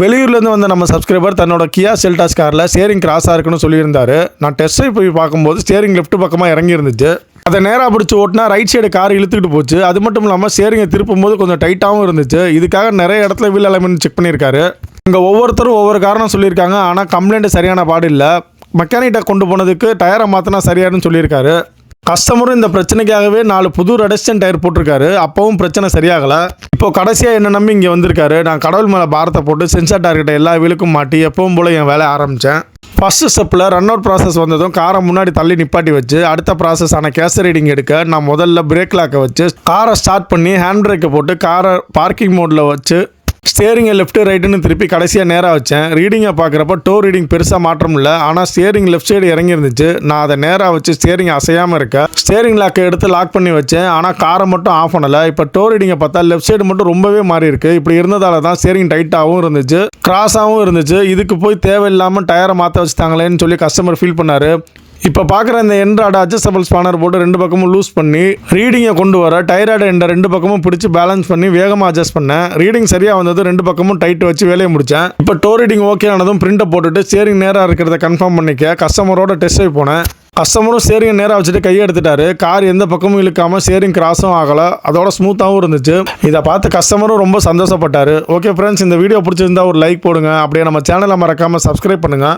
வெளியூர்லேருந்து வந்த நம்ம சப்ஸ்கிரைபர் தன்னோட கியா செல்டாஸ் காரில் ஸ்டேரிங் கிராஸாக இருக்குன்னு சொல்லியிருந்தாரு. நான் டெஸ்ட்டை போய் பார்க்கும்போது ஸ்டேரிங் லெஃப்ட் பக்கமாக இறங்கி இருந்துச்சு. அதை நேராக பிடிச்சி ஓட்டினா ரைட் சைடு கார் இழுத்துக்கிட்டு போச்சு. அது மட்டும் இல்லாமல் ஸ்டேரிங்கை திருப்பும் போது கொஞ்சம் டைட்டாகவும் இருந்துச்சு. இதுக்காக நிறைய இடத்துல வீல் அலைன்மெண்ட் செக் பண்ணியிருக்காரு. இங்கே ஒவ்வொருத்தரும் ஒவ்வொரு காரணம் சொல்லியிருக்காங்க. ஆனால் கம்ப்ளைண்ட் சரியான பாடு இல்லை. மெக்கானிக்கிட்ட கொண்டு போனதுக்கு டயரை மாற்றினா சரியானு சொல்லியிருக்காரு. கஸ்டமரும் இந்த பிரச்சனைக்காகவே 4 புது ரெடஸ்டன் டயர் போட்டிருக்காரு. அப்பவும் பிரச்சனை சரியாகலை. இப்போ கடைசியாக என்ன நம்பி இங்கே வந்திருக்காரு. நான் கடவுள் மேலே பாரத்தை போட்டு சென்சார் டார்கிட்ட எல்லா வீலுக்கும் மாட்டி எப்பவும் போல் என் வேலையை ஆரம்பித்தேன். ஃபர்ஸ்ட் ஸ்டெப்பில் ரன் அவுட் ப்ராசஸ் வந்ததும் காரை முன்னாடி தள்ளி நிப்பாட்டி வச்சு அடுத்த ப்ராசஸ் ஆன கேஸ் ரீடிங் எடுக்க நான் முதல்ல பிரேக் லாக்கை வச்சு காரை ஸ்டார்ட் பண்ணி ஹேண்ட் பிரேக்கை போட்டு காரை பார்க்கிங் மோடில் வச்சு ஸ்டேரிங்கை லெஃப்ட் ரைட்டுன்னு திருப்பி கடைசியாக நேராக வச்சேன். ரீடிங்கை பார்க்குறப்ப டோ ரீடிங் பெருசாக மாற்றம் இல்லை. ஆனால் ஸ்டேரிங் லெஃப்ட் சைடு இறங்கி இருந்துச்சு. நான் அதை நேராக வச்சு ஸ்டேரிங் அசையாமல் இருக்க ஸ்டேரிங் லாக்கை எடுத்து லாக் பண்ணி வச்சேன். ஆனால் காரை மட்டும் ஆஃப் பண்ணலை. இப்போ டோ ரீடிங்கை பார்த்தா லெஃப்ட் சைடு மட்டும் ரொம்பவே மாறி இருக்கு. இப்படி இருந்ததால தான் ஸ்டேரிங் டைட்டாகவும் இருந்துச்சு, கிராஸாகவும் இருந்துச்சு. இதுக்கு போய் தேவையில்லாமல் டயரை மாற்ற வச்சுட்டாங்களேன்னு சொல்லி கஸ்டமர் ஃபீல் பண்ணார். இப்போ பார்க்குற இந்த என்ட்ராய்டு அட்ஜஸ்டபிள் ஸ்பானர் போட்டு 2 பக்கமும் லூஸ் பண்ணி ரீடிங்கை கொண்டு வர டைராய்டு எண்டை 2 பக்கமும் பிடிச்சி பேலன்ஸ் பண்ணி வேகமாக அட்ஜஸ்ட் பண்ணேன். ரீடிங் சரியாக வந்தது. 2 பக்கமும் டைட் வச்சு வேலையை முடித்தேன். இப்போ டோ ரீடிங் ஓகே ஆனதும் பிரிண்டை போட்டுட்டு ஸ்டேரிங் நேராக இருக்கிறத கன்ஃபார்ம் பண்ணிக்க கஸ்டமரோட டெஸ்ட் ட்ரைவ் போனேன். கஸ்டமரும் ஸ்டேரிங் நேராக வச்சுட்டு கையை எடுத்துட்டாரு. கார் எந்த பக்கமும் இழுக்காமல் ஸ்டேரிங் கிராஸும் ஆகலை. அதோட ஸ்மூத்தாகவும் இருந்துச்சு. இதை பார்த்து கஸ்டமரும் ரொம்ப சந்தோஷப்பட்டார். ஓகே ஃப்ரெண்ட்ஸ், இந்த வீடியோ பிடிச்சிருந்தா ஒரு லைக் போடுங்க. அப்படியே நம்ம சேனலை மறக்காமல் சப்ஸ்கிரைப் பண்ணுங்கள்.